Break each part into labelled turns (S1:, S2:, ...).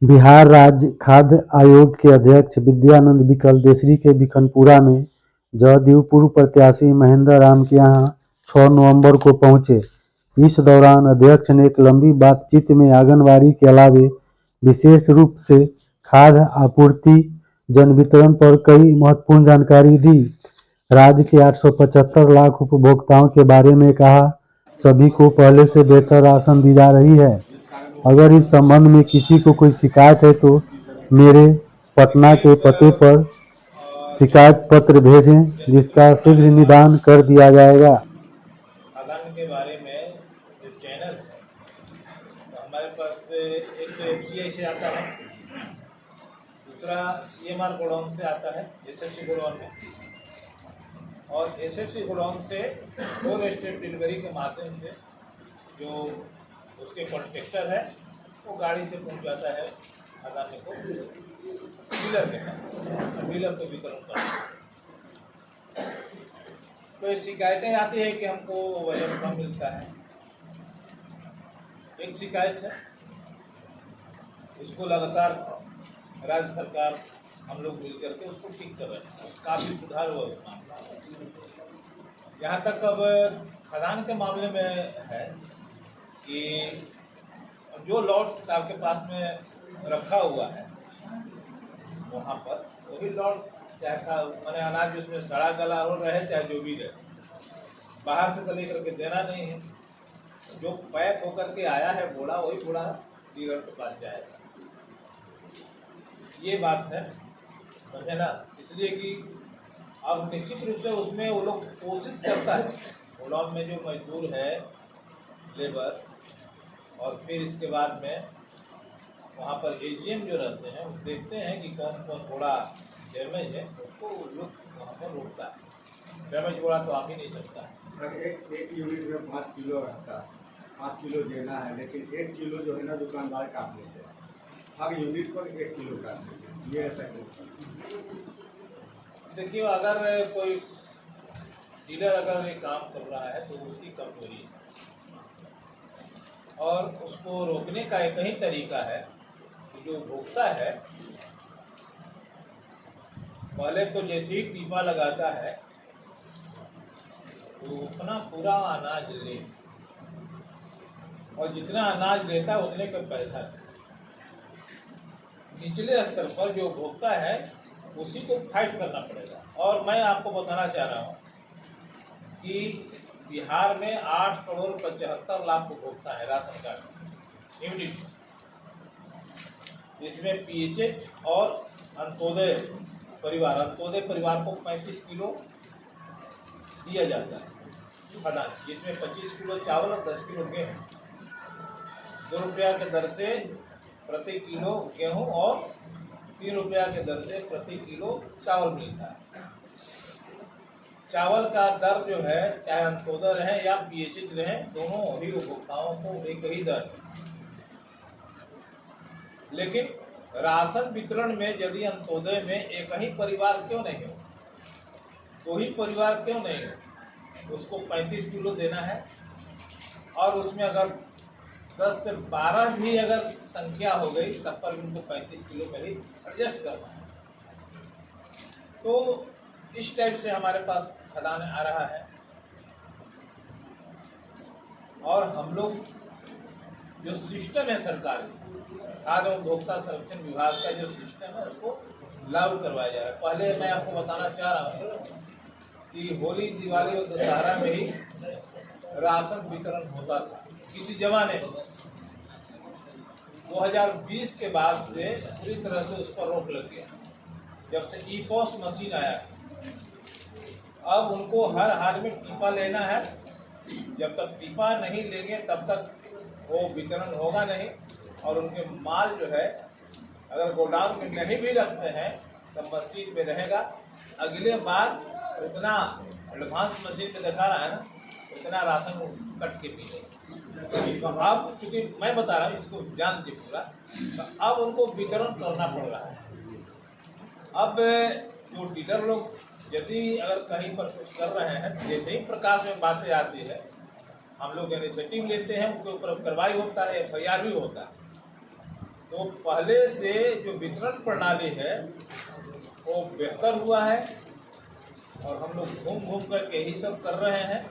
S1: बिहार राज्य खाद्य आयोग के अध्यक्ष विद्यानंद विकल देसरी के बिखनपुरा में जदयू पूर्व प्रत्याशी महेंद्र राम के यहां 6 नवंबर को पहुंचे। इस दौरान अध्यक्ष ने एक लंबी बातचीत में आंगनबाड़ी के अलावे विशेष रूप से खाद्य आपूर्ति जन वितरण पर कई महत्वपूर्ण जानकारी दी। राज्य के 875 लाख उपभोक्ताओं के बारे में कहा, सभी को पहले से बेहतर राशन दी जा रही है। अगर इस संबंध में किसी को कोई शिकायत है तो मेरे पटना के पते पर शिकायत पत्र भेजें, जिसका शीघ्र निदान कर दिया जाएगा।
S2: खाद्यान्न के बारे में जो चैनल है, तो हमारे पास एक तो FCI से आता है, दूसरा CMR गोडाउन से आता है, SFC गोडाउन में, और SFC गोडाउन से डोर स्टेप डिलीवरी के माध्यम से जो उसके कॉन्ट्रैक्टर है वो गाड़ी से पहुंचाता है खाद्यान्न को डीलर के पास, डीलर को वितरण करता है। तो ये शिकायतें आती है कि हमको वजन कम मिलता है, एक शिकायत है। इसको लगातार राज्य सरकार हम लोग मिल करके उसको ठीक कर रहे हैं, काफ़ी सुधार हुआ उस मामला। यहाँ तक अब खाद्यान्न के मामले में है कि जो लॉट आपके पास में रखा हुआ है वहाँ पर वही लॉट, चाहे मैंने अनाज उसमें सड़ा गला हो रहे चाहे जो भी रहे, बाहर से तो लेकर के देना नहीं है। जो पैक होकर के आया है बोड़ा, वही बोड़ा डीलर के पास जाएगा। ये बात है, समझे ना। इसलिए कि अब निश्चित रूप से उसमें वो लोग कोशिश करता है, गोडाउन में जो मजदूर है लेबर, और फिर इसके बाद में वहाँ पर AGM जो रहते हैं वो देखते हैं कि कौन कौन घोड़ा डैमेज है, उसको लोग वहाँ पर रोकता है। डैमेज घोड़ा तो आ ही नहीं सकता है।
S3: सर एक यूनिट में 5 किलो रहता है, 5 किलो देना है, लेकिन 1 किलो जो है ना दुकानदार काट लेते हैं, हर यूनिट पर 1 किलो काट लेते हैं। ये ऐसा क्यों?
S2: देखिए, अगर कोई डीलर अगर ये काम कर रहा है तो उसकी कमजोरी है, और उसको रोकने का एक ही तरीका है कि जो भोगता है पहले तो जैसे ही टीपा लगाता है तो अपना पूरा अनाज ले, और जितना अनाज लेता है उतने का पैसा दे। निचले स्तर पर जो भोगता है उसी को फाइट करना पड़ेगा। और मैं आपको बताना चाह रहा हूँ कि बिहार में 8 करोड़ 75 लाख उपभोक्ता है राशन कार्ड यूनिट, जिसमें PHH और अंत्योदय परिवार को 35 किलो दिया जाता है खाद्यान्न, जिसमें 25 किलो चावल और 10 किलो गेहूँ, 2 रुपया के दर से प्रति किलो गेहूँ और 3 रुपया के दर से प्रति किलो चावल मिलता है। चावल का दर जो है, चाहे अंत्योदय रहे या PHH रहे, दोनों ही उपभोक्ताओं को एक ही दर है। लेकिन राशन वितरण में यदि अंत्योदय में एक ही परिवार क्यों नहीं हो, 2 ही परिवार क्यों नहीं हो, उसको 35 किलो देना है, और उसमें अगर 10 से 12 भी अगर संख्या हो गई तब पर उनको 35 किलो में ही एडजस्ट करना है। तो इस टाइप से हमारे पास खाद्यान्न आ रहा है, और हम लोग जो सिस्टम है सरकारी खाद्य उपभोक्ता संरक्षण विभाग का जो सिस्टम है उसको लागू करवाया जा रहा है। पहले मैं आपको बताना चाह रहा हूँ कि होली, दिवाली और दशहरा में ही राशन वितरण होता था किसी जमाने में। 2020 के बाद से पूरी तरह से उस पर रोक लग गया, जब से EPOS मशीन आया। अब उनको हर हाल में टीपा लेना है, जब तक टीपा नहीं लेंगे तब तक वो वितरण होगा नहीं, और उनके माल जो है अगर गोडाउन में नहीं भी रखते हैं तो मशीन में रहेगा। अगले बार उतना एडवांस मशीन में दिखा रहा है ना, उतना राशन कट के पी लेगा। तो अब क्योंकि मैं बता रहा हूँ, इसको जान दीजिए पूरा, तो अब उनको वितरण करना पड़ रहा है। अब जो डीलर लोग यदि अगर कहीं पर कुछ कर रहे हैं, जैसे ही प्रकाश में बातें आती है हम लोग इनिशिएटिव लेते हैं, उनके ऊपर कार्रवाई होता है, FIR भी होता है। तो पहले से जो वितरण प्रणाली है वो बेहतर हुआ है और हम लोग घूम घूम करके यही सब कर रहे हैं।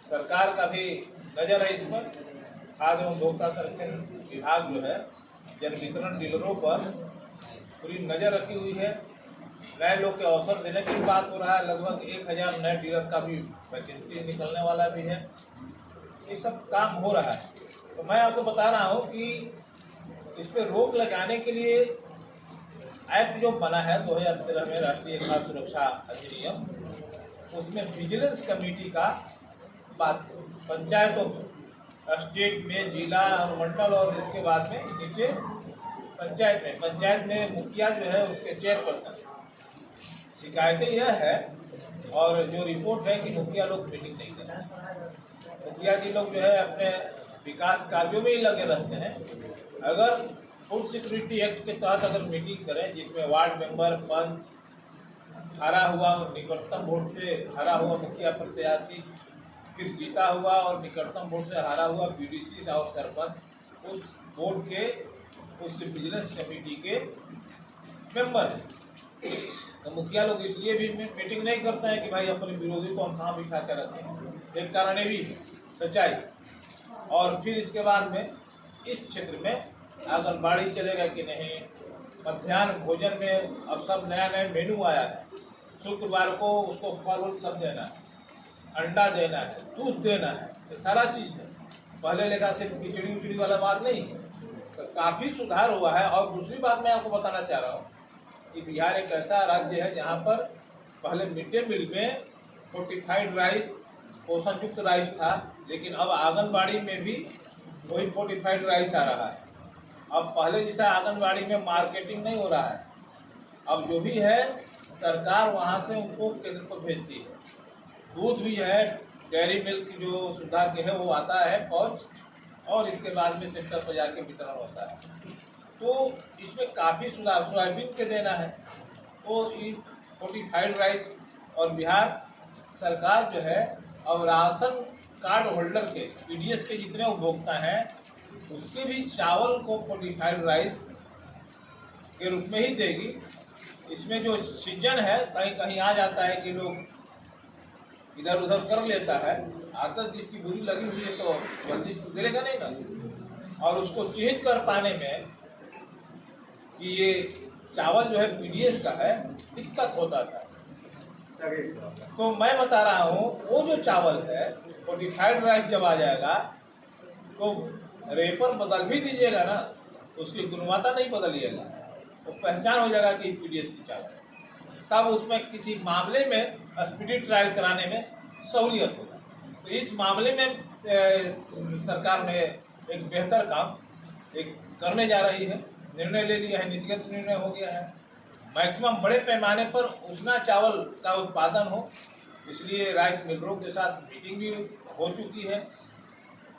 S2: सरकार का भी नज़र है इस पर। खाद्य एवं उपभोक्ता संरक्षण विभाग जो है जन वितरण डीलरों पर पूरी नज़र रखी हुई है। नए लोग के अवसर देने की बात हो रहा है। लगभग 1000 नए डीलर का भी वैकेंसी निकलने वाला भी है। ये सब काम हो रहा है। तो मैं आपको बता रहा हूँ कि इस पर रोक लगाने के लिए एक्ट जो बना है 2013 में, राष्ट्रीय खाद्य सुरक्षा अधिनियम, उसमें विजिलेंस कमेटी का बात पंचायतों स्टेट में, जिला और मंडल और इसके बाद में नीचे पंचायत में मुखिया जो है उसके चेयरपर्सन। शिकायतें यह है और जो रिपोर्ट है कि मुखिया लोग मीटिंग नहीं कर रहे हैं। मुखिया जी लोग जो है अपने विकास कार्यों में ही लगे रहते हैं। अगर फूड सिक्योरिटी एक्ट के तहत अगर मीटिंग करें जिसमें वार्ड मेंबर, पंच, हारा हुआ निकटतम वोट से हारा हुआ मुखिया प्रत्याशी, फिर जीता हुआ और निकटतम वोट से हारा हुआ बीडीसी और सरपंच, उस बोर्ड के उस विजिलेंस कमेटी के मेंबर हैं। तो मुखिया लोग इसलिए भी मीटिंग नहीं करते हैं कि भाई अपने विरोधी को हम कहाँ बिठा कर रखते हैं। एक कारण ये भी है, सच्चाई। और फिर इसके बाद में इस क्षेत्र में आंगनबाड़ी चलेगा कि नहीं, मध्याह्न भोजन में अब सब नया नया मेनू आया है। शुक्रवार को उसको फल सब देना है, अंडा देना है, दूध देना है, ये सारा चीज़ है। पहले लेखा सिर्फ खिचड़ी उचड़ी वाला बात नहीं है। तो काफ़ी सुधार हुआ है। और दूसरी बात मैं आपको बताना चाह रहा हूँ कि बिहार एक ऐसा राज्य है जहाँ पर पहले मिड डे मील में फोर्टिफाइड राइस, पोषण युक्त राइस था, लेकिन अब आंगनबाड़ी में भी वही फोर्टिफाइड राइस आ रहा है। अब पहले जैसा आंगनबाड़ी में मार्केटिंग नहीं हो रहा है। अब जो भी है सरकार वहाँ से उनको केंद्र पर भेजती है। दूध भी है, डेयरी मिल्क जो सुधा के है वो आता है पहुँच, और इसके बाद में सेंटर पर जाके वितरण होता है। तो इसमें काफ़ी सुधार। सोयाबीन के देना है तो ये फोर्टिफाइड राइस। और बिहार सरकार जो है अब राशन कार्ड होल्डर के, पीडीएस के जितने उपभोक्ता हैं उसके भी चावल को फोर्टिफाइड राइस के रूप में ही देगी। इसमें जो सीजन है कहीं कहीं आ जाता है कि लोग इधर उधर कर लेता है। आदत जिसकी बुरी लगी हुई है तो जल्दी से गिरेगा नहीं ना। और उसको चिन्हित कर पाने में कि ये चावल जो है पीडीएस का है, दिक्कत होता था। तो मैं बता रहा हूँ वो जो चावल है फोर्टिफाइड राइस जब आ जाएगा तो रेपर बदल भी दीजिएगा ना, उसकी गुणवत्ता नहीं बदलिएगा, तो पहचान हो जाएगा कि पीडीएस की चावल है। तब उसमें किसी मामले में स्पीडी ट्रायल कराने में सहूलियत होगा। तो इस मामले में सरकार ने एक बेहतर काम एक करने जा रही है, निर्णय ले लिया है, नीतिगत निर्णय हो गया है। मैक्सिमम बड़े पैमाने पर उतना चावल का उत्पादन हो, इसलिए राइस मिलरों के साथ मीटिंग भी हो चुकी है।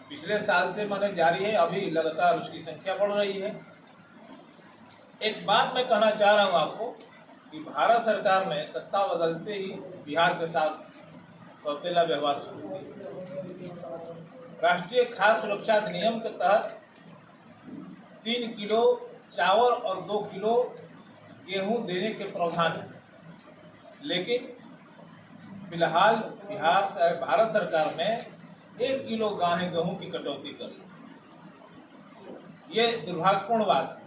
S2: पिछले साल से माने जारी है, अभी लगातार उसकी संख्या बढ़ रही है। एक बात मैं कहना चाह रहा हूँ आपको कि भारत सरकार ने सत्ता बदलते ही बिहार के साथ सौतेला व्यवहार शुरू किया। राष्ट्रीय खाद्य सुरक्षा अधिनियम के तहत 3 किलो चावल और 2 किलो गेहूं देने के प्रावधान है, लेकिन फिलहाल भारत सरकार ने 1 किलो गेहूं की कटौती कर ली। ये दुर्भाग्यपूर्ण बात है।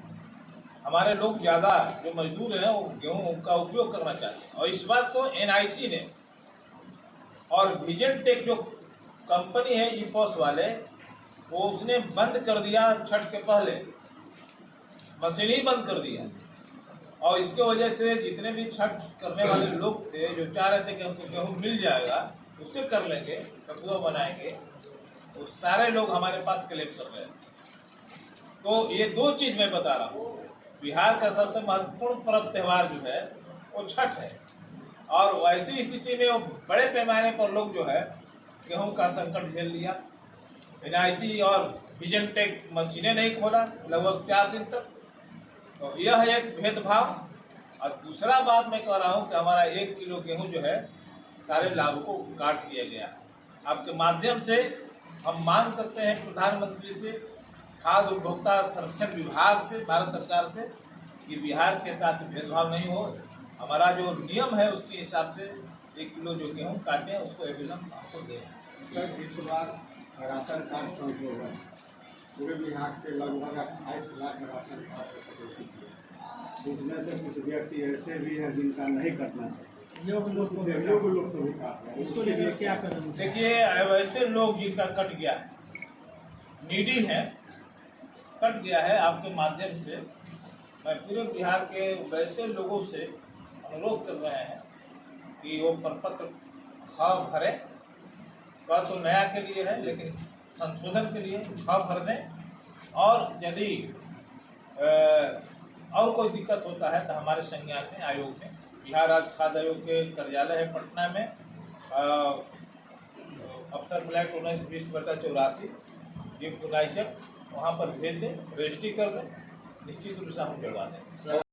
S2: हमारे लोग ज़्यादा जो मजदूर हैं वो गेहूं का उपयोग करना चाहते हैं। और इस बात को एनआईसी ने और विजन टेक जो कंपनी है ईपॉस वाले, वो उसने बंद कर दिया छठ के पहले, मशीन ही बंद कर दिया। और इसके वजह से जितने भी छठ करने वाले लोग थे जो चाह रहे थे कि हमको गेहूँ मिल जाएगा, उससे कर लेंगे, ठकुआ बनाएंगे, तो सारे लोग हमारे पास क्लेम कर रहे हैं। तो ये 2 चीज़ मैं बता रहा हूँ। बिहार का सबसे महत्वपूर्ण पर्व त्यौहार जो है वो छठ है, और वैसी स्थिति में वो बड़े पैमाने पर लोग जो है गेहूं का संकट झेल लिया। एनआईसी और विजन टेक मशीनें नहीं खोला लगभग 4 दिन तक। तो यह है एक भेदभाव। और दूसरा बात मैं कह रहा हूं कि हमारा 1 किलो गेहूं जो है सारे लाभुकों को काट दिया गया है। आपके माध्यम से हम मांग करते हैं प्रधानमंत्री से खाद्य उपभोक्ता संरक्षण विभाग से, भारत सरकार से, कि बिहार के साथ भेदभाव नहीं हो। हमारा जो नियम है उसके हिसाब से 1 किलो जो गेहूँ काटें उसको एविडेंस आपको दें।
S3: सर इस बार राशन कार्ड संशोधन पूरे बिहार से लगभग 28 लाख राशन कार्ड कटौती की। उसमें से कुछ व्यक्ति ऐसे भी हैं जिनका नहीं कटना चाहिए, लोग को भी काट रहे हैं।
S4: इसको लेकर क्या करें?
S2: देखिए, वैसे लोग जिनका कट गया है, नीडी है, कट गया है, आपके माध्यम से मैं पूरे बिहार के वैसे लोगों से अनुरोध कर रहे हैं कि वो प्रपत्र भरें। बात तो नया के लिए है, लेकिन संशोधन के लिए भर दें। और यदि और कोई दिक्कत होता है तो हमारे संज्ञान में, आयोग में, बिहार राज्य खाद्य आयोग के कार्यालय है पटना में, अफसर फ्लैट 19-20/84 वहाँ पर भेज दें, रजिस्ट्री कर दें, निश्चित रूप से हम करवा दें।